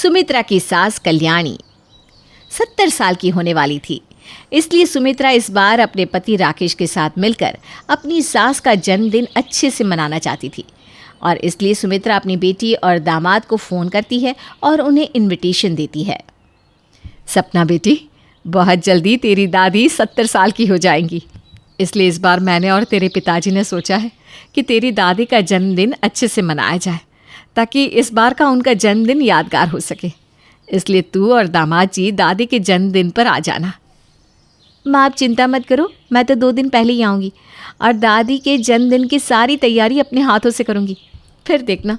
सुमित्रा की सास कल्याणी 70 साल की होने वाली थी, इसलिए सुमित्रा इस बार अपने पति राकेश के साथ मिलकर अपनी सास का जन्मदिन अच्छे से मनाना चाहती थी। और इसलिए सुमित्रा अपनी बेटी और दामाद को फ़ोन करती है और उन्हें इनविटेशन देती है। सपना बेटी, बहुत जल्दी तेरी दादी 70 साल की हो जाएंगी, इसलिए इस बार मैंने और तेरे पिताजी ने सोचा है कि तेरी दादी का जन्मदिन अच्छे से मनाया जाए, ताकि इस बार का उनका जन्मदिन यादगार हो सके। इसलिए तू और दामाद जी दादी के जन्मदिन पर आ जाना। माँ, आप चिंता मत करो, मैं तो 2 दिन पहले ही आऊँगी और दादी के जन्मदिन की सारी तैयारी अपने हाथों से करूँगी। फिर देखना,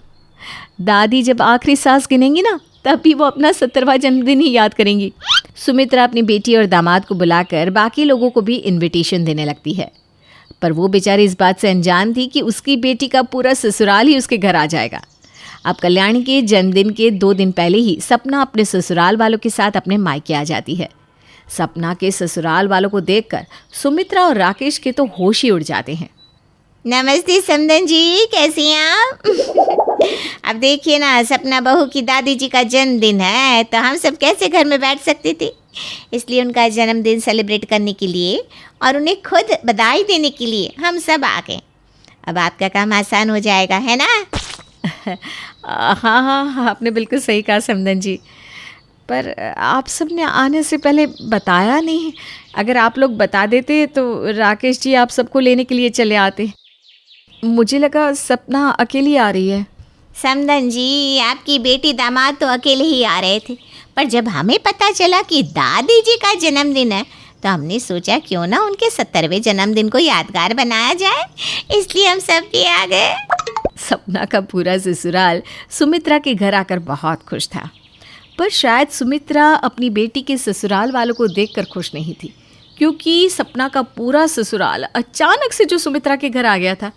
दादी जब आखिरी सांस गिनेंगी ना, तब भी वो अपना 70वां जन्मदिन ही याद करेंगी। सुमित्रा अपनी बेटी और दामाद को बुलाकर बाकी लोगों को भी इनविटेशन देने लगती है, पर वो बेचारी इस बात से अनजान थी कि उसकी बेटी का पूरा ससुराल ही उसके घर आ जाएगा। अब कल्याणी के जन्मदिन के 2 दिन पहले ही सपना अपने ससुराल वालों के साथ अपने मायके आ जाती है। सपना के ससुराल वालों को देखकर सुमित्रा और राकेश के तो होश ही उड़ जाते हैं। नमस्ते समदन जी, कैसी हैं आप? अब देखिए ना, सपना बहू की दादी जी का जन्मदिन है, तो हम सब कैसे घर में बैठ सकती थी। इसलिए उनका जन्मदिन सेलिब्रेट करने के लिए और उन्हें खुद बधाई देने के लिए हम सब आ गए। अब आपका काम आसान हो जाएगा, है ना? हाँ, आपने बिल्कुल सही कहा समदन जी, पर आप सब ने आने से पहले बताया नहीं। अगर आप लोग बता देते तो राकेश जी आप सबको लेने के लिए चले आते। मुझे लगा सपना अकेली आ रही है। समदन जी, आपकी बेटी दामाद तो अकेले ही आ रहे थे, पर जब हमें पता चला कि दादी जी का जन्मदिन है, तो हमने सोचा क्यों ना उनके 70वें जन्मदिन को यादगार बनाया जाए, इसलिए हम सब भी आ गए। सपना का पूरा ससुराल सुमित्रा के घर आकर बहुत खुश था, पर शायद सुमित्रा अपनी बेटी के ससुराल वालों को देखकर खुश नहीं थी, क्योंकि सपना का पूरा ससुराल अचानक से जो सुमित्रा के घर आ गया था।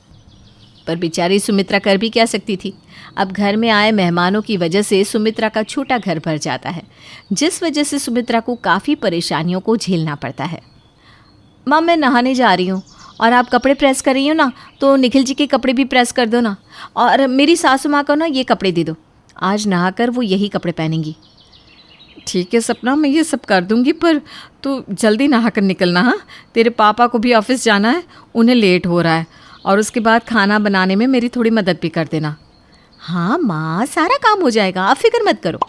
पर बेचारी सुमित्रा कर भी क्या सकती थी। अब घर में आए मेहमानों की वजह से सुमित्रा का छोटा घर भर जाता है, जिस वजह से सुमित्रा को काफ़ी परेशानियों को झेलना पड़ता है। माँ, मैं नहाने जा रही हूँ और आप कपड़े प्रेस कर रही हो ना, तो निखिल जी के कपड़े भी प्रेस कर दो ना, और मेरी सासू माँ को ना ये कपड़े दे दो, आज नहाकर वो यही कपड़े पहनेंगी। ठीक है सपना, मैं ये सब कर दूंगी, पर तू जल्दी नहा कर निकलना। हाँ, तेरे पापा को भी ऑफिस जाना है, उन्हें लेट हो रहा है, और उसके बाद खाना बनाने में मेरी थोड़ी मदद भी कर देना। हाँ माँ, सारा काम हो जाएगा, आप फिक्र मत करो।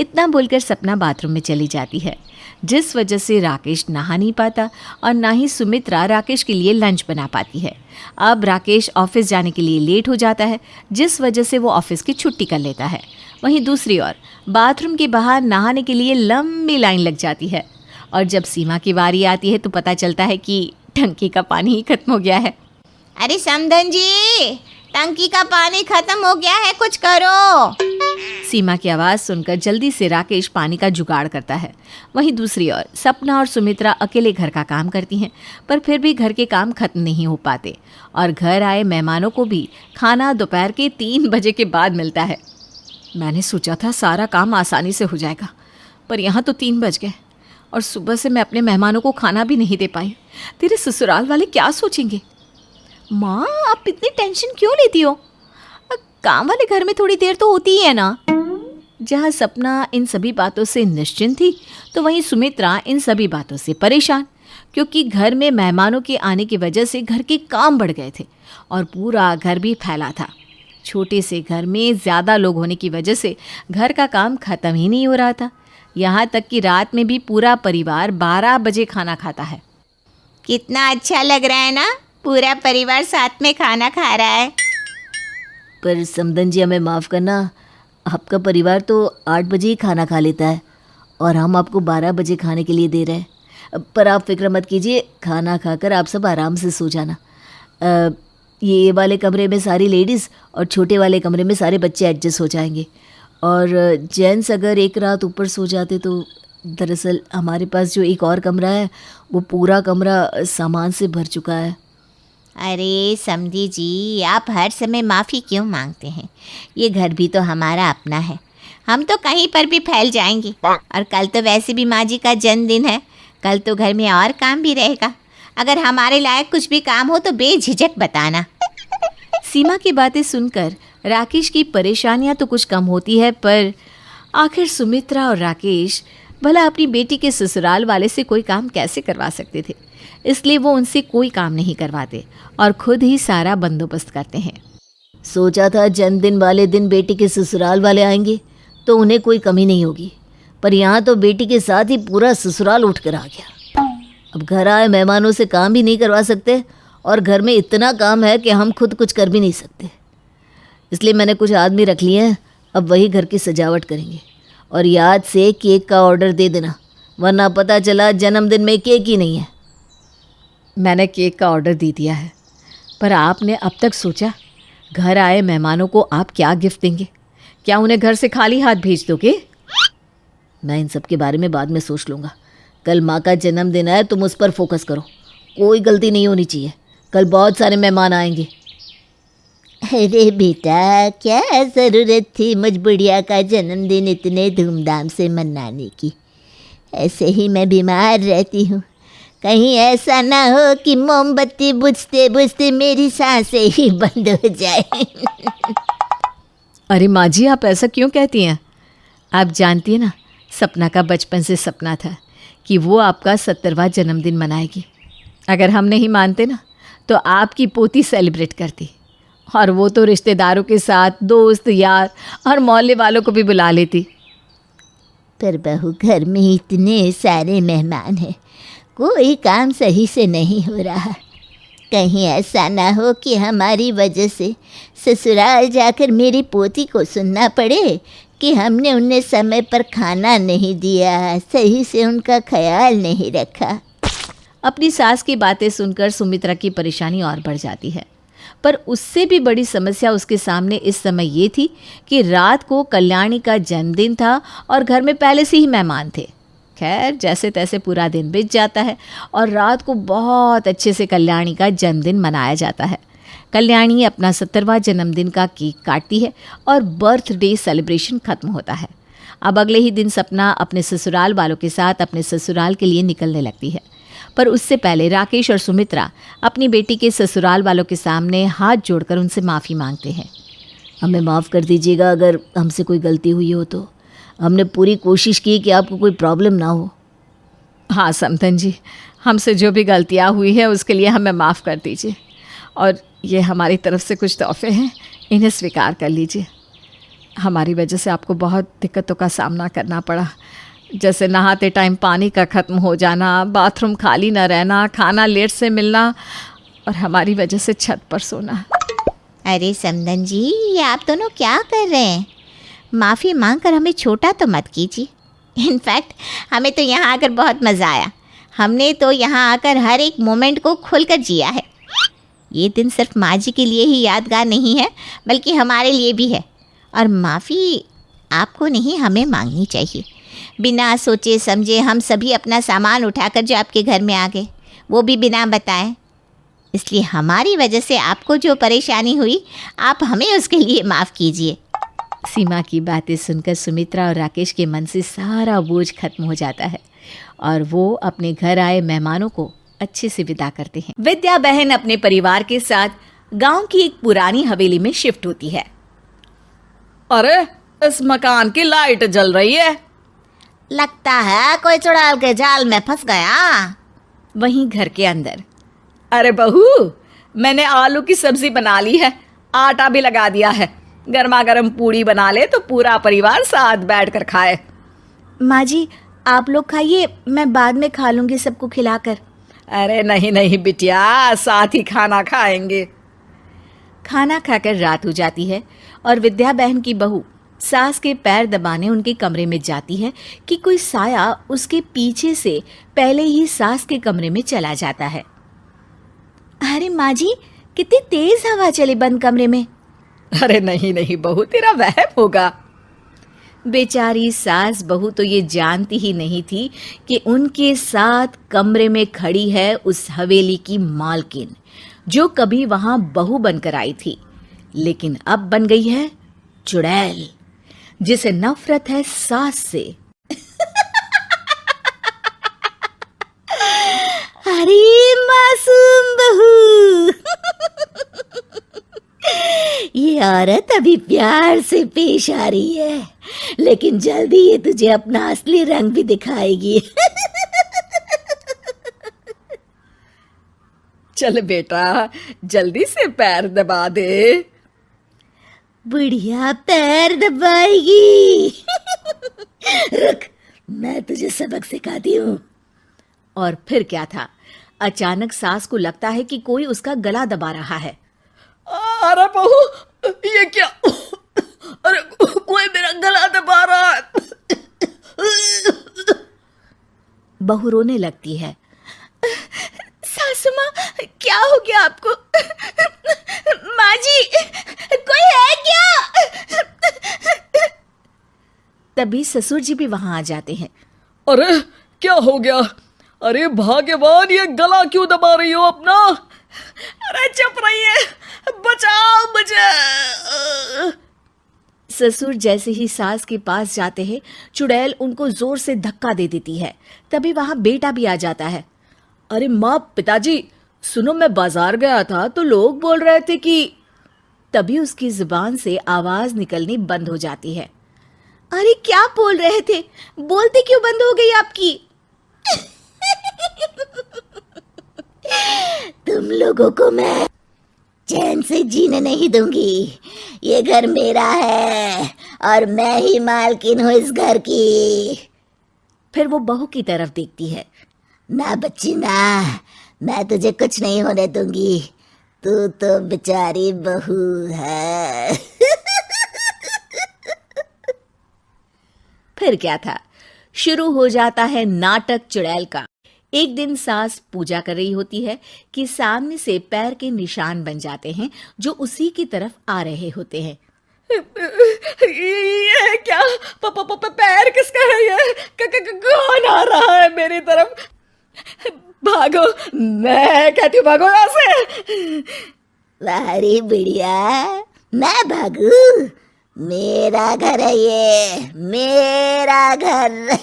इतना बोलकर सपना बाथरूम में चली जाती है, जिस वजह से राकेश नहा नहीं पाता और ना ही सुमित्रा राकेश के लिए लंच बना पाती है। अब राकेश ऑफिस जाने के लिए लेट हो जाता है, जिस वजह से वो ऑफिस की छुट्टी कर लेता है। वहीं दूसरी ओर बाथरूम के बाहर नहाने के लिए लंबी लाइन लग जाती है, और जब सीमा की बारी आती है तो पता चलता है कि टंकी का पानी ही खत्म हो गया है। अरे समदन जी, टंकी का पानी खत्म हो गया है, कुछ करो। सीमा की आवाज़ सुनकर जल्दी से राकेश पानी का जुगाड़ करता है। वहीं दूसरी ओर सपना और सुमित्रा अकेले घर का काम करती हैं, पर फिर भी घर के काम खत्म नहीं हो पाते, और घर आए मेहमानों को भी खाना दोपहर के 3 बजे के बाद मिलता है। मैंने सोचा था सारा काम आसानी से हो जाएगा, पर यहाँ तो 3 बज गए और सुबह से मैं अपने मेहमानों को खाना भी नहीं दे पाई। तेरे ससुराल वाले क्या सोचेंगे? माँ, आप इतनी टेंशन क्यों लेती हो? काम वाले घर में थोड़ी देर तो होती ही है ना। जहाँ सपना इन सभी बातों से निश्चिंत थी, तो वहीं सुमित्रा इन सभी बातों से परेशान, क्योंकि घर में मेहमानों के आने की वजह से घर के काम बढ़ गए थे और पूरा घर भी फैला था। छोटे से घर में ज़्यादा लोग होने की वजह से घर का काम ख़त्म ही नहीं हो रहा था। यहाँ तक कि रात में भी पूरा परिवार 12 बजे खाना खाता है। कितना अच्छा लग रहा है ना, पूरा परिवार साथ में खाना खा रहा है। पर समदन जी, हमें माफ़ करना, आपका परिवार तो 8 बजे ही खाना खा लेता है और हम आपको 12 बजे खाने के लिए दे रहे हैं। पर आप फिक्र मत कीजिए, खाना खाकर आप सब आराम से सो जाना। ये वाले कमरे में सारी लेडीज़ और छोटे वाले कमरे में सारे बच्चे एडजस्ट हो जाएंगे, और जेंट्स अगर एक रात ऊपर सो जाते तो दरअसल हमारे पास जो एक और कमरा है वो पूरा कमरा सामान से भर चुका है। अरे समधी जी, आप हर समय माफ़ी क्यों मांगते हैं? ये घर भी तो हमारा अपना है, हम तो कहीं पर भी फैल जाएंगे। और कल तो वैसे भी माँ जी का जन्मदिन है, कल तो घर में और काम भी रहेगा। अगर हमारे लायक कुछ भी काम हो तो बेझिझक बताना। सीमा की बातें सुनकर राकेश की परेशानियां तो कुछ कम होती है, पर आखिर सुमित्रा और राकेश भला अपनी बेटी के ससुराल वाले से कोई काम कैसे करवा सकते थे। इसलिए वो उनसे कोई काम नहीं करवाते और खुद ही सारा बंदोबस्त करते हैं। सोचा था जन्मदिन वाले दिन बेटी के ससुराल वाले आएंगे तो उन्हें कोई कमी नहीं होगी, पर यहाँ तो बेटी के साथ ही पूरा ससुराल उठ कर आ गया। अब घर आए मेहमानों से काम भी नहीं करवा सकते और घर में इतना काम है कि हम खुद कुछ कर भी नहीं सकते। इसलिए मैंने कुछ आदमी रख लिए हैं, अब वही घर की सजावट करेंगे। और याद से केक का ऑर्डर दे देना, वरना पता चला जन्मदिन में केक ही नहीं है। मैंने केक का ऑर्डर दे दिया है, पर आपने अब तक सोचा घर आए मेहमानों को आप क्या गिफ्ट देंगे? क्या उन्हें घर से खाली हाथ भेज दोगे? मैं इन सब के बारे में बाद में सोच लूँगा। कल माँ का जन्मदिन है, तुम उस पर फोकस करो। कोई गलती नहीं होनी चाहिए, कल बहुत सारे मेहमान आएंगे। अरे बेटा, क्या ज़रूरत थी मुझ बुढ़िया का जन्मदिन इतने धूमधाम से मनाने की। ऐसे ही मैं बीमार रहती हूँ, कहीं ऐसा ना हो कि मोमबत्ती बुझते बुझते मेरी सांसें ही बंद हो जाए। अरे माँ जी, आप ऐसा क्यों कहती हैं? आप जानती हैं ना, सपना का बचपन से सपना था कि वो आपका 70वां जन्मदिन मनाएगी। अगर हम नहीं मानते ना तो आपकी पोती सेलिब्रेट करती, और वो तो रिश्तेदारों के साथ दोस्त यार और मोहल्ले वालों को भी बुला लेती। पर बहू, घर में इतने सारे मेहमान हैं, कोई काम सही से नहीं हो रहा। कहीं ऐसा ना हो कि हमारी वजह से ससुराल जाकर मेरी पोती को सुनना पड़े कि हमने उन्हें समय पर खाना नहीं दिया, सही से उनका ख्याल नहीं रखा। अपनी सास की बातें सुनकर सुमित्रा की परेशानी और बढ़ जाती है, पर उससे भी बड़ी समस्या उसके सामने इस समय ये थी कि रात को कल्याणी का जन्मदिन था और घर में पहले से ही मेहमान थे। खैर, जैसे तैसे पूरा दिन बीत जाता है और रात को बहुत अच्छे से कल्याणी का जन्मदिन मनाया जाता है। कल्याणी अपना 70वां जन्मदिन का केक काटती है और बर्थडे सेलिब्रेशन खत्म होता है। अब अगले ही दिन सपना अपने ससुराल वालों के साथ अपने ससुराल के लिए निकलने लगती है, पर उससे पहले राकेश और सुमित्रा अपनी बेटी के ससुराल वालों के सामने हाथ जोड़कर उनसे माफ़ी मांगते हैं। हमें माफ़ कर दीजिएगा अगर हमसे कोई गलती हुई हो तो। हमने पूरी कोशिश की कि आपको कोई प्रॉब्लम ना हो। हाँ समधन जी, हमसे जो भी गलतियाँ हुई है उसके लिए हमें माफ़ कर दीजिए, और ये हमारी तरफ से कुछ तोहफे हैं, इन्हें स्वीकार कर लीजिए। हमारी वजह से आपको बहुत दिक्कतों का सामना करना पड़ा, जैसे नहाते टाइम पानी का ख़त्म हो जाना, बाथरूम खाली न रहना, खाना लेट से मिलना और हमारी वजह से छत पर सोना। अरे समधन जी, ये आप दोनों क्या कर रहे हैं? माफ़ी मांगकर हमें छोटा तो मत कीजिए। इनफैक्ट हमें तो यहाँ आकर बहुत मज़ा आया। हमने तो यहाँ आकर हर एक मोमेंट को खुलकर जिया है। ये दिन सिर्फ माँ जी के लिए ही यादगार नहीं है, बल्कि हमारे लिए भी है। और माफ़ी आपको नहीं, हमें मांगनी चाहिए। बिना सोचे समझे हम सभी अपना सामान उठाकर जो आपके घर में आ गए, वो भी बिना बताए। इसलिए हमारी वजह से आपको जो परेशानी हुई, आप हमें उसके लिए माफ़ कीजिए। सीमा की बातें सुनकर सुमित्रा और राकेश के मन से सारा बोझ खत्म हो जाता है और वो अपने घर आए मेहमानों को अच्छे से विदा करते हैं। विद्या बहन अपने परिवार के साथ गांव की एक पुरानी हवेली में शिफ्ट होती है। अरे, इस मकान की लाइट जल रही है। लगता है कोई चुड़ैल के जाल में फंस गया। वहीं घर के अंदर, अरे बहू, मैंने आलू की सब्जी बना ली है, आटा भी लगा दिया है। गर्मा गर्म पूड़ी बना ले तो पूरा परिवार साथ बैठकर खाए। माँ जी, आप लोग खाइए, मैं बाद में खा लूँगी सबको खिलाकर। अरे नहीं नहीं बिटिया, साथ ही खाना खाएंगे। खाना खाकर रात हो जाती है और विद्या बहन की बहू सास के पैर दबाने उनके कमरे में जाती है कि कोई साया उसके पीछे से पहले ही सास के कमरे में चला जाता है। अरे माँ जी, कितनी तेज हवा चली बंद कमरे में। अरे नहीं नहीं बहू, तेरा वहम होगा। बेचारी सास बहू तो ये जानती ही नहीं थी कि उनके साथ कमरे में खड़ी है उस हवेली की मालकिन, जो कभी वहां बहू बनकर आई थी, लेकिन अब बन गई है चुड़ैल, जिसे नफरत है सास से। अरे मासूम बहू, ये औरत अभी प्यार से पेश आ रही है, लेकिन जल्दी ये तुझे अपना असली रंग भी दिखाएगी। चल बेटा, जल्दी से पैर दबा दे। बुढ़िया पैर दबाएगी। रुक, मैं तुझे सबक सिखाती हूँ। और फिर क्या था, अचानक सास को लगता है कि कोई उसका गला दबा रहा है। अरे बहू, ये क्या? अरे कोई मेरा गला दबा रहा है। बहू रोने लगती है। सासू माँ, क्या हो गया आपको? माँ जी, कोई है क्या? तभी ससुर जी भी वहां आ जाते हैं। अरे क्या हो गया? अरे भाग्यवान, ये गला क्यों दबा रही हो अपना? अरे चुप रहिए, बचाओ मुझे। ससुर जैसे ही सास के पास जाते हैं, चुड़ैल उनको जोर से धक्का दे देती है। तभी वहां बेटा भी आ जाता है। अरे माँ, पिताजी सुनो, मैं बाजार गया था तो लोग बोल रहे थे कि। तभी उसकी जुबान से आवाज निकलनी बंद हो जाती है। अरे क्या बोल रहे थे? बोलते क्यों बंद हो गई आपकी? तुम लोगों को मैं चैन से जीने नहीं दूंगी। ये घर मेरा है और मैं ही मालकिन हूँ इस घर की। फिर वो बहू की तरफ देखती है। ना बच्ची ना, मैं तुझे कुछ नहीं होने दूंगी। तू तो बेचारी बहू है। फिर क्या था, शुरू हो जाता है नाटक चुड़ैल का। एक दिन सास पूजा कर रही होती है कि सामने से पैर के निशान बन जाते हैं जो उसी की तरफ आ रहे होते हैं। ये क्या? पैर किसका है ये? कौन आ रहा है मेरी तरफ? भागो, मैं कहती हूँ भागो यहाँ से। वारी बुढ़िया, मैं भागू? मेरा घर है ये, मेरा घर।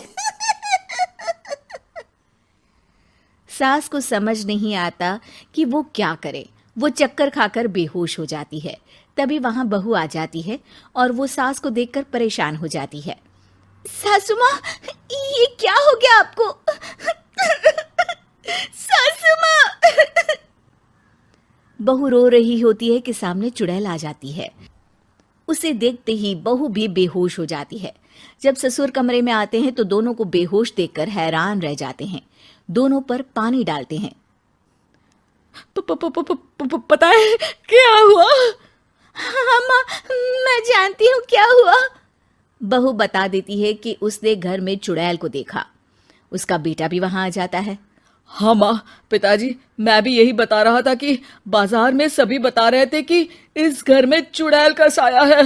सास को समझ नहीं आता कि वो क्या करे। वो चक्कर खाकर बेहोश हो जाती है। तभी वहां बहू आ जाती है और वो सास को देखकर परेशान हो जाती है। सासू माँ, ये क्या हो गया आपको? सासू माँ। बहू रो रही होती है कि सामने चुड़ैल आ जाती है। उसे देखते ही बहू भी बेहोश हो जाती है। जब ससुर कमरे में आते हैं तो दोनों को बेहोश देखकर हैरान रह जाते हैं। दोनों पर पानी डालते हैं। पता है क्या हुआ? हाँ माँ, मैं जानती हूँ क्या हुआ। बहू बता देती है कि उसने घर में चुड़ैल को देखा। उसका बेटा भी वहां आ जाता है। हाँ माँ, पिताजी मैं भी यही बता रहा था कि बाजार में सभी बता रहे थे कि इस घर में चुड़ैल का साया है।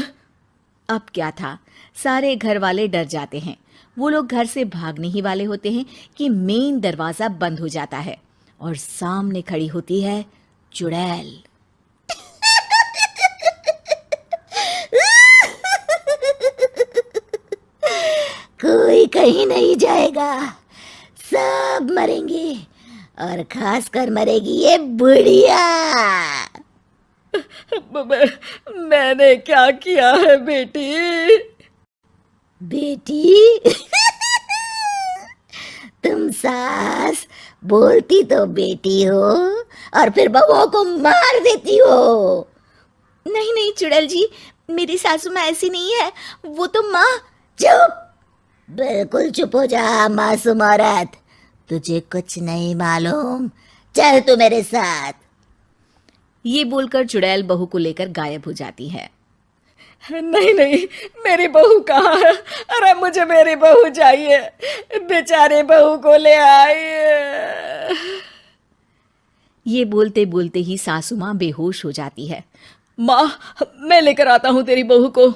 अब क्या था, सारे घर वाले डर जाते हैं। वो लोग घर से भागने ही वाले होते हैं कि मेन दरवाजा बंद हो जाता है और सामने खड़ी होती है चुड़ैल। कोई कहीं नहीं जाएगा, सब मरेंगे और खासकर मरेगी ये बुढ़िया। मैंने क्या किया है बेटी? बेटी? तुम सास बोलती तो बेटी हो और फिर बहुओं को मार देती हो। नहीं नहीं चुड़ैल जी, मेरी सासू माँ ऐसी नहीं है, वो तो माँ। चुप, बिल्कुल चुप हो जा मासूम औरत, तुझे कुछ नहीं मालूम। चल तू मेरे साथ। ये बोलकर चुड़ैल बहू को लेकर गायब हो जाती है। नहीं नहीं, मेरी बहू कहाँ है? अरे मुझे मेरी बहू चाहिए, बेचारे बहू को ले आइए। ये बोलते बोलते ही सासू माँ बेहोश हो जाती है। माँ, मैं लेकर आता हूँ तेरी बहू को।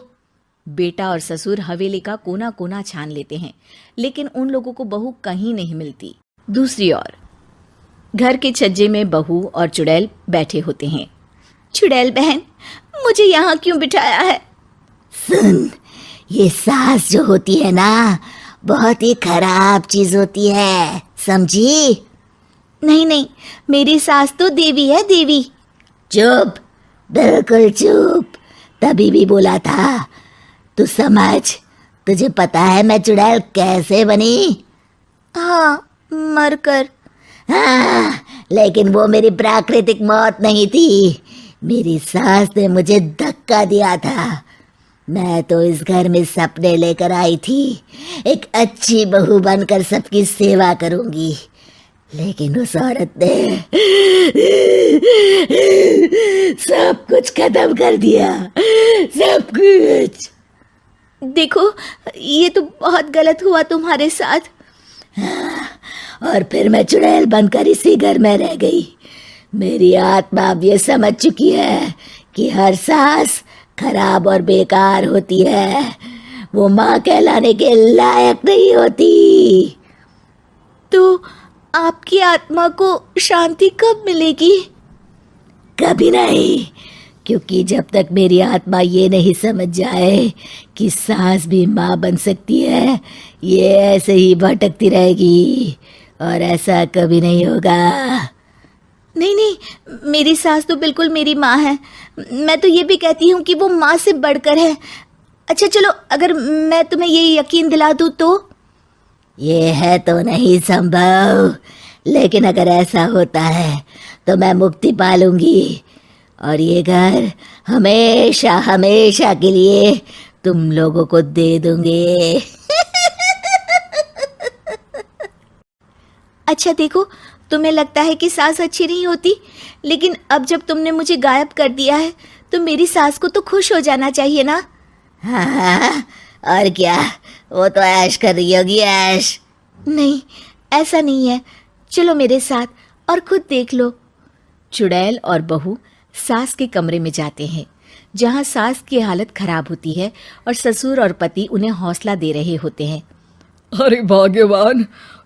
बेटा और ससुर हवेली का कोना कोना छान लेते हैं, लेकिन उन लोगों को बहू कहीं नहीं मिलती। दूसरी ओर घर के छज्जे में बहू और चुड़ैल बैठे होते हैं। चुड़ैल बहन, मुझे यहाँ क्यों बिठाया है? सुन, ये सास जो होती है ना, बहुत ही खराब चीज होती है, समझी? नहीं नहीं, मेरी सास तो देवी है, देवी। चुप, बिल्कुल चुप। तभी भी बोला था, तू समझ। तुझे पता है मैं चुड़ैल कैसे बनी? हाँ, मरकर। हाँ, लेकिन वो मेरी प्राकृतिक मौत नहीं थी। मेरी सास ने मुझे धक्का दिया था। मैं तो इस घर में सपने लेकर आई थी, एक अच्छी बहू बनकर सबकी सेवा करूंगी। लेकिन उस औरत ने सब कुछ खत्म कर दिया, सब कुछ। देखो, ये तो बहुत गलत हुआ तुम्हारे साथ। और फिर मैं चुड़ैल बनकर इसी घर में रह गई। मेरी आत्मा अब ये समझ चुकी है कि हर सास खराब और बेकार होती है, वो माँ कहलाने के लायक नहीं होती। तो आपकी आत्मा को शांति कब मिलेगी? कभी नहीं, क्योंकि जब तक मेरी आत्मा ये नहीं समझ जाए कि सास भी माँ बन सकती है, ये ऐसे ही भटकती रहेगी और ऐसा कभी नहीं होगा। नहीं नहीं, मेरी सास तो बिल्कुल मेरी माँ है। मैं तो ये भी कहती हूँ कि वो माँ से बढ़कर है। अच्छा चलो, अगर मैं तुम्हें ये यकीन दिला दूँ तो? ये है तो नहीं संभव, लेकिन अगर ऐसा होता है तो मैं मुक्ति पालूंगी और ये घर हमेशा हमेशा के लिए तुम लोगों को दे दूंगी। अच्छा देखो, तुम्हें लगता है कि सास अच्छी नहीं होती, लेकिन अब जब तुमने मुझे गायब कर दिया है तो मेरी सास को तो खुश हो जाना चाहिए ना? हाँ, और क्या, वो तो ऐश कर रही होगी, ऐश। नहीं, ऐसा नहीं है। चलो मेरे साथ और खुद देख लो। चुड़ैल और बहू सास के कमरे में जाते हैं, जहाँ सास की हालत खराब होती है और ससुर और पति उन्हें हौसला दे रहे होते हैं। अरे भाग्यवान,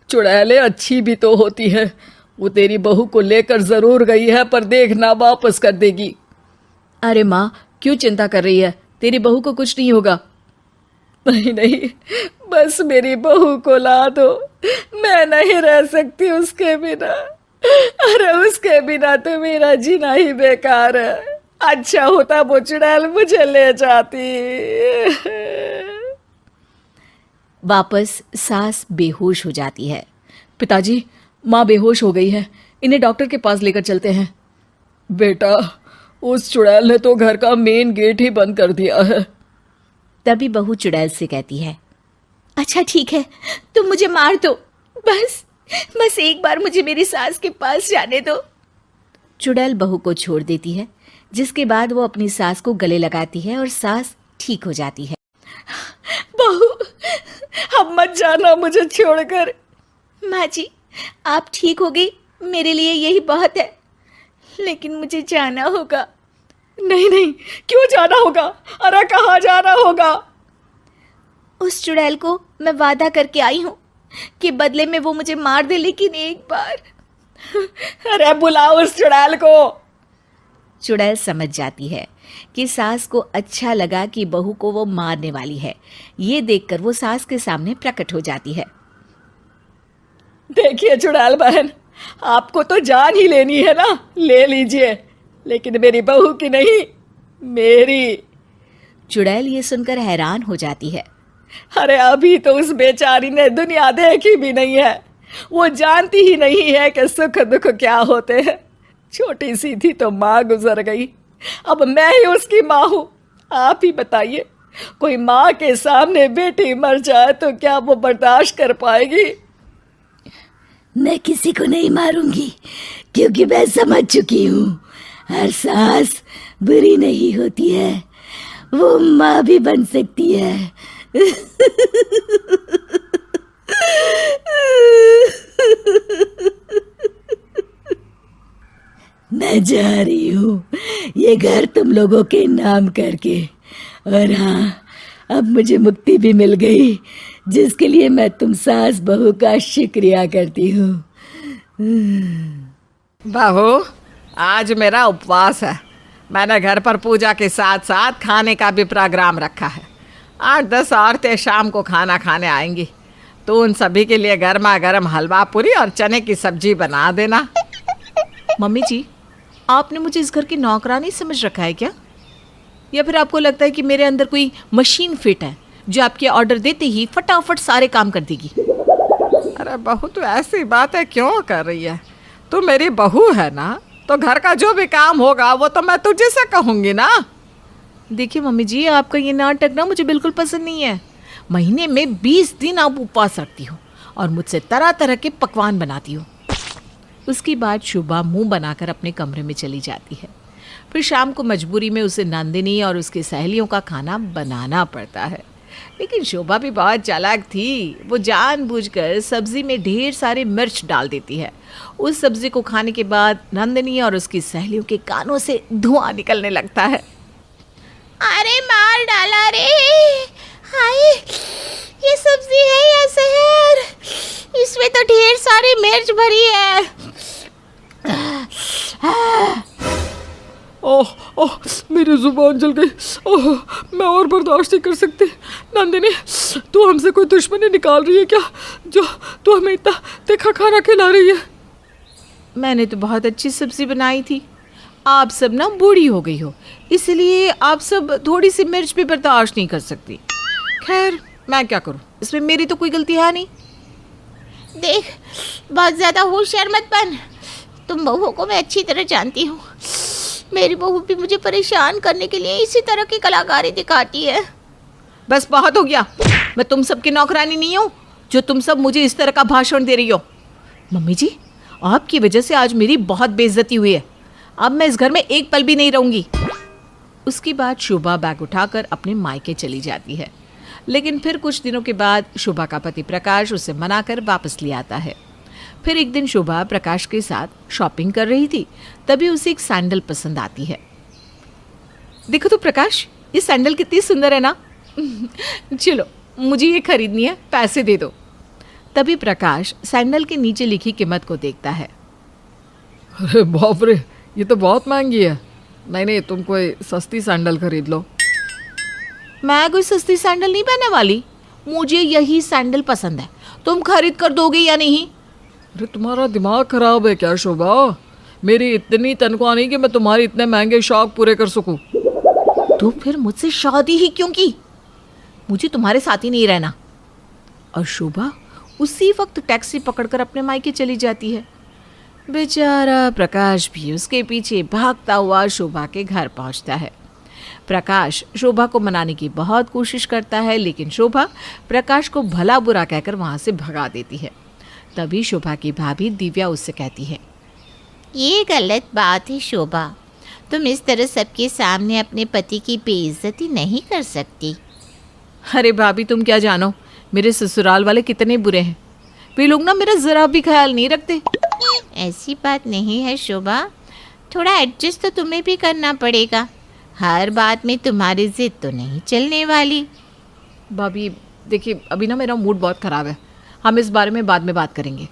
चुड़ैलें अच्छी भी तो होती है। वो तेरी बहू को लेकर जरूर गई है, पर देखना वापस कर देगी। अरे माँ, क्यों चिंता कर रही है? तेरी बहू को कुछ नहीं होगा। नहीं नहीं, बस मेरी बहू को ला दो, मैं नहीं रह सकती उसके बिना। अरे उसके बिना तो मेरा जीना ही बेकार है। अच्छा होता वो चुड़ैल मुझे ले जाती। वापस सास बेहोश हो जाती है। पिताजी, माँ बेहोश हो गई है, इन्हें डॉक्टर के पास लेकर चलते हैं। बेटा, उस चुड़ैल ने तो घर का मेन गेट ही बंद कर दिया है। तभी बहू चुड़ैल से कहती है, अच्छा ठीक है, तुम मुझे मार दो, बस एक बार मुझे मेरी सास के पास जाने दो। चुड़ैल बहू को छोड़ देती है, जिसके बाद वो अपनी सास को गले लगाती है और सास ठीक हो जाती है। बहू, अब मत जाना मुझे छोड़कर। माँ जी, आप ठीक हो गई, मेरे लिए यही बहुत है, लेकिन मुझे जाना होगा। नहीं नहीं, क्यों जाना होगा? अरे कहाँ जाना होगा? उस चुड़ैल को मैं वादा करके आई हूँ कि बदले में वो मुझे मार दे, लेकिन एक बार। अरे बुलाओ उस चुड़ैल को। चुड़ैल समझ जाती है कि सास को अच्छा लगा कि बहू को वो मारने वाली है। ये देखकर वो सास के सामने प्रकट हो जाती है। देखिए चुड़ैल बहन, आपको तो जान ही लेनी है ना, ले लीजिए, लेकिन मेरी बहू की नहीं, मेरी। चुड़ैल ये सुनकर हैरान हो जाती है। अरे अभी तो उस बेचारी ने दुनिया देखी भी नहीं है, वो जानती ही नहीं है कि सुख दुख क्या होते हैं। छोटी सी थी तो माँ गुजर गई, अब मैं ही उसकी माँ हूँ। आप ही बताइए, कोई माँ के सामने बेटी मर जाए तो क्या वो बर्दाश्त कर पाएगी? मैं किसी को नहीं मारूंगी, क्योंकि मैं समझ चुकी हूँ, हर सास बुरी नहीं होती है, वो माँ भी बन सकती है। मैं जा रही हूँ ये घर तुम लोगों के नाम करके, और हाँ, अब मुझे मुक्ति भी मिल गई, जिसके लिए मैं तुम सास बहू का शुक्रिया करती हूँ। बहू, आज मेरा उपवास है। मैंने घर पर पूजा के साथ साथ खाने का भी प्रोग्राम रखा है। 8-10 औरतें शाम को खाना खाने आएंगी, तो उन सभी के लिए गर्मा गर्म हलवा पूरी और चने की सब्जी बना देना। मम्मी जी, आपने मुझे इस घर की नौकरानी समझ रखा है क्या? या फिर आपको लगता है कि मेरे अंदर कोई मशीन फिट है जो आपके ऑर्डर देते ही फटाफट सारे काम कर देगी? अरे बहू, तू ऐसी बातें क्यों कर रही है? तू मेरी बहू है ना, तो घर का जो भी काम होगा वो तो मैं तुझे से कहूँगी ना। देखिए मम्मी जी, आपका ये नाटक ना मुझे बिल्कुल पसंद नहीं है। महीने में 20 दिन आप उपवास रखती हो और मुझसे तरह तरह के पकवान बनाती हो। उसके बाद शुभा मुंह बनाकर अपने कमरे में चली जाती है। फिर शाम को मजबूरी में उसे नंदिनी और उसकी सहेलियों का खाना बनाना पड़ता है। लेकिन शोभा भी बहुत चालाक थी। वो जानबूझकर सब्जी में ढेर सारे मिर्च डाल देती है। उस सब्जी को खाने के बाद नंदिनी और उसकी सहेलियों के कानों से धुआं निकलने लगता है। अरे मार डाला रे, हाय ये सब्जी है या जहर? इसमें तो ढेर सारी मिर्च भरी है। ओह ओह, मेरी जुबान जल गई। ओह, मैं और बर्दाश्त नहीं कर सकती। नंदिनी, तू हमसे कोई दुश्मनी निकाल रही है क्या, जो तू हमें इतना तीखा खाना खिला रही है? मैंने तो बहुत अच्छी सब्जी बनाई थी। आप सब ना बूढ़ी हो गई हो, इसलिए आप सब थोड़ी सी मिर्च भी बर्दाश्त नहीं कर सकती। खैर, मैं क्या करूं, इसमें मेरी तो कोई गलती है नहीं। देख, बहुत ज़्यादा होशियार मत बन। तुम बहू को मैं अच्छी तरह जानती हूँ। मेरी बहू भी मुझे परेशान करने के लिए इसी तरह की कलाकारी दिखाती है। बस बहुत हो गया। मैं तुम सबकी नौकरानी नहीं हूँ जो तुम सब मुझे इस तरह का भाषण दे रही हो। मम्मी जी, आपकी वजह से आज मेरी बहुत बेइज्जती हुई है। अब मैं इस घर में एक पल भी नहीं रहूंगी। उसके बाद शुभा बैग उठाकर अपने मायके चली जाती है। लेकिन फिर कुछ दिनों के बाद शुभा का पति प्रकाश उसे मनाकर वापस ले आता है। फिर एक दिन शुभा प्रकाश के साथ शॉपिंग कर रही थी, तभी उसे एक सैंडल पसंद आती है। देखो तो प्रकाश, ये सैंडल कितनी सुंदर है ना। चलो, मुझे ये खरीदनी है, पैसे दे दो। तभी प्रकाश सैंडल के नीचे लिखी कीमत को देखता है। अरे बाप रे, ये तो बहुत महंगी है। नहीं, तुम कोई सस्ती सैंडल खरीद लो। मैं कोई सस्ती सैंडल नहीं पहनने वाली। मुझे यही सैंडल पसंद है। तुम खरीद कर दोगे या नहीं? अरे तुम्हारा दिमाग खराब है क्या शोभा? मेरी इतनी तनख्वाह नहीं कि मैं तुम्हारे इतने महंगे शौक पूरे कर सकूं। तो फिर मुझसे शादी ही क्यों की? मुझे तुम्हारे साथ ही नहीं रहना। और शोभा उसी वक्त टैक्सी पकड़कर अपने मायके चली जाती है। बेचारा प्रकाश भी उसके पीछे भागता हुआ शोभा के घर पहुंचता है। प्रकाश शोभा को मनाने की बहुत कोशिश करता है, लेकिन शोभा प्रकाश को भला बुरा कहकर वहां से भगा देती है। तभी शोभा की भाभी दिव्या उससे कहती है, ये गलत बात है शोभा। तुम इस तरह सबके सामने अपने पति की बेइज्जती नहीं कर सकती। अरे भाभी, तुम क्या जानो मेरे ससुराल वाले कितने बुरे हैं। वे लोग ना मेरा जरा भी ख्याल नहीं रखते। ऐसी बात नहीं है शोभा, थोड़ा एडजस्ट तो तुम्हें भी करना पड़ेगा। हर बात में तुम्हारी जिद तो नहीं चलने वाली। भाभी देखिए, अभी ना मेरा मूड बहुत ख़राब है। हम इस बारे में बाद में बात करेंगे।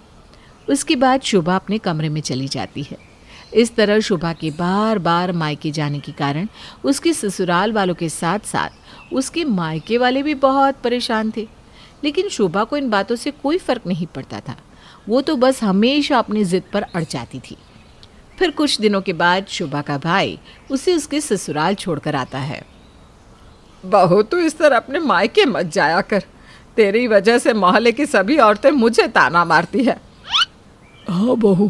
उसके बाद शोभा अपने कमरे में चली जाती है। इस तरह शोभा के बार बार मायके जाने के कारण उसके ससुराल वालों के साथ साथ उसके मायके वाले भी बहुत परेशान थे। लेकिन शोभा को इन बातों से कोई फ़र्क नहीं पड़ता था। वो तो बस हमेशा अपनी ज़िद पर अड़ जाती थी। फिर कुछ दिनों के बाद शोभा का भाई उसे उसके ससुराल छोड़कर आता है। बहू, तू इस तरह अपने मायके मत जाया कर। तेरी वजह से मोहल्ले की सभी औरतें मुझे ताना मारती है। हाँ बहू,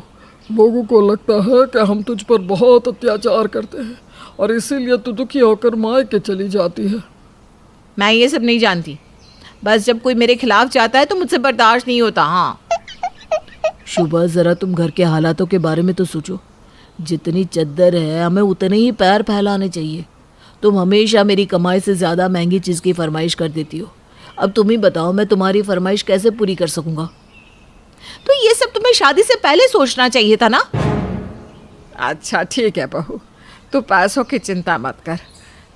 लोगों को लगता है कि हम तुझ पर बहुत अत्याचार करते हैं और इसीलिए तू दुखी होकर मायके चली जाती है। मैं ये सब नहीं जानती। बस जब कोई मेरे खिलाफ जाता है तो मुझसे बर्दाश्त नहीं होता। हाँ शुभा, ज़रा तुम घर के हालातों के बारे में तो सोचो। जितनी चद्दर है हमें उतने ही पैर फैलाने चाहिए। तुम हमेशा मेरी कमाई से ज़्यादा महंगी चीज़ की फरमाइश कर देती हो। अब तुम ही बताओ, मैं तुम्हारी फरमाइश कैसे पूरी कर सकूँगा? तो ये सब तुम्हें शादी से पहले सोचना चाहिए था ना। अच्छा ठीक है बहू, तू पैसों की चिंता मत कर।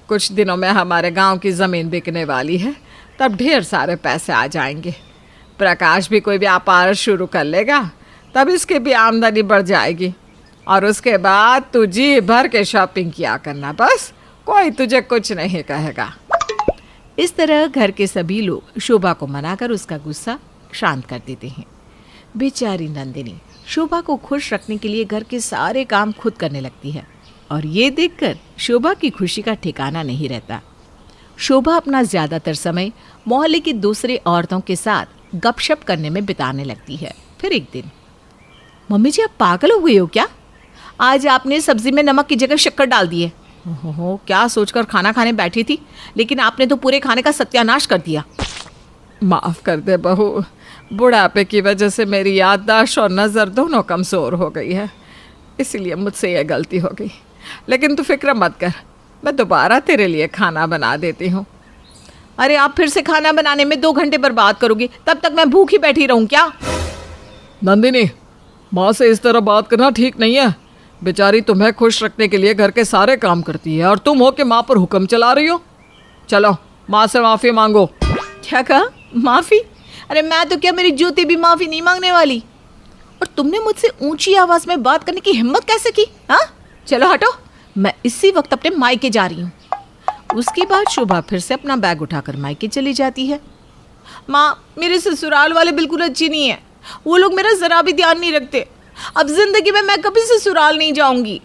कुछ दिनों में हमारे गांव की ज़मीन बिकने वाली है, तब ढेर सारे पैसे आ जाएंगे। प्रकाश भी कोई व्यापार शुरू कर लेगा, तब इसकी भी आमदनी बढ़ जाएगी। और उसके बाद तू जी भर के शॉपिंग किया करना, बस कोई तुझे कुछ नहीं कहेगा। इस तरह घर के सभी लोग शोभा को मनाकर उसका गुस्सा शांत कर देते हैं। बेचारी नंदिनी शोभा को खुश रखने के लिए घर के सारे काम खुद करने लगती है और ये देखकर शोभा की खुशी का ठिकाना नहीं रहता। शोभा अपना ज़्यादातर समय मोहल्ले की दूसरी औरतों के साथ गपशप करने में बिताने लगती है। फिर एक दिन, मम्मी जी आप पागल हो गए हो क्या? आज आपने सब्जी में नमक की जगह शक्कर डाल दी है। ओहो, क्या सोचकर खाना खाने बैठी थी, लेकिन आपने तो पूरे खाने का सत्यानाश कर दिया। माफ़ कर दे बहू, बुढ़ापे की वजह से मेरी याददाश्त और नज़र दोनों कमज़ोर हो गई है, इसीलिए मुझसे यह गलती हो गई। लेकिन तू फिक्र मत कर, मैं दोबारा तेरे लिए खाना बना देती हूँ। अरे आप फिर से खाना बनाने में 2 घंटे बर्बाद करोगी, तब तक मैं भूखी बैठी रहूं क्या? नंदिनी, माँ से इस तरह बात करना ठीक नहीं है। बेचारी तुम्हें खुश रखने के लिए घर के सारे काम करती है और तुम हो कि माँ पर हुक्म चला रही हो। चलो माँ से माफ़ी मांगो। क्या कहा? माफ़ी? अरे मैं तो क्या मेरी जूती भी माफ़ी नहीं मांगने वाली। और तुमने मुझसे ऊंची आवाज़ में बात करने की हिम्मत कैसे की? हाँ, चलो हटो, मैं इसी वक्त अपने मायके जा रही हूँ। उसके बाद शोभा फिर से अपना बैग उठाकर मायके चली जाती है। माँ, मेरे ससुराल वाले बिल्कुल अच्छे नहीं है, वो लोग मेरा ज़रा भी ध्यान नहीं रखते। अब जिंदगी में मैं कभी ससुराल नहीं जाऊंगी।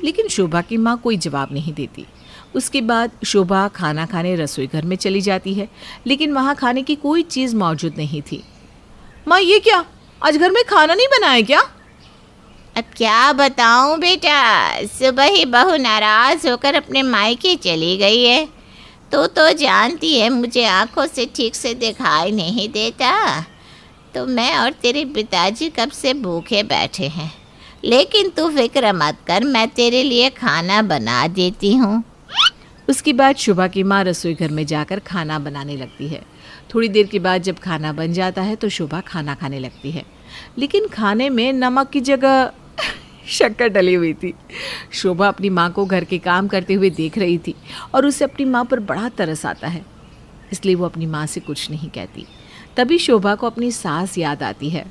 लेकिन शोभा की माँ कोई जवाब नहीं देती। उसके बाद शोभा खाना खाने रसोई घर में चली जाती है, लेकिन वहाँ खाने की कोई चीज़ मौजूद नहीं थी। माँ ये क्या, आज घर में खाना नहीं बनाया क्या? अब क्या बताऊं बेटा, सुबह ही बहू नाराज होकर अपने मायके चली गई है। तो जानती है मुझे आंखों से ठीक से दिखाई नहीं देता, तो मैं और तेरे पिताजी कब से भूखे बैठे हैं। लेकिन तू फिक्र मत कर, मैं तेरे लिए खाना बना देती हूँ। उसके बाद शोभा की माँ रसोई घर में जाकर खाना बनाने लगती है। थोड़ी देर के बाद जब खाना बन जाता है तो शोभा खाना खाने लगती है, लेकिन खाने में नमक की जगह शक्कर डली हुई थी। शोभा अपनी माँ को घर के काम करते हुए देख रही थी और उसे अपनी माँ पर बड़ा तरस आता है, इसलिए वो अपनी माँ से कुछ नहीं कहती। तभी शोभा को अपनी सास याद आती है।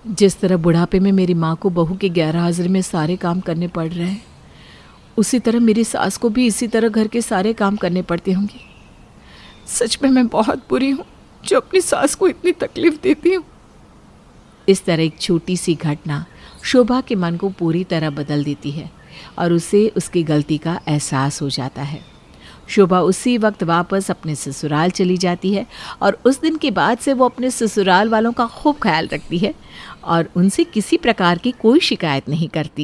जिस तरह बुढ़ापे में मेरी माँ को बहू के गैरहाजिरी में सारे काम करने पड़ रहे हैं, उसी तरह मेरी सास को भी इसी तरह घर के सारे काम करने पड़ते होंगे। सच में मैं बहुत बुरी हूँ जो अपनी सास को इतनी तकलीफ देती हूँ। इस तरह एक छोटी सी घटना शोभा के मन को पूरी तरह बदल देती है और उसे उसकी गलती का एहसास हो जाता है। शोभा उसी वक्त वापस अपने ससुराल चली जाती है और उस दिन के बाद से वो अपने ससुराल वालों का खूब ख्याल रखती है और उनसे किसी प्रकार की कोई शिकायत नहीं करती।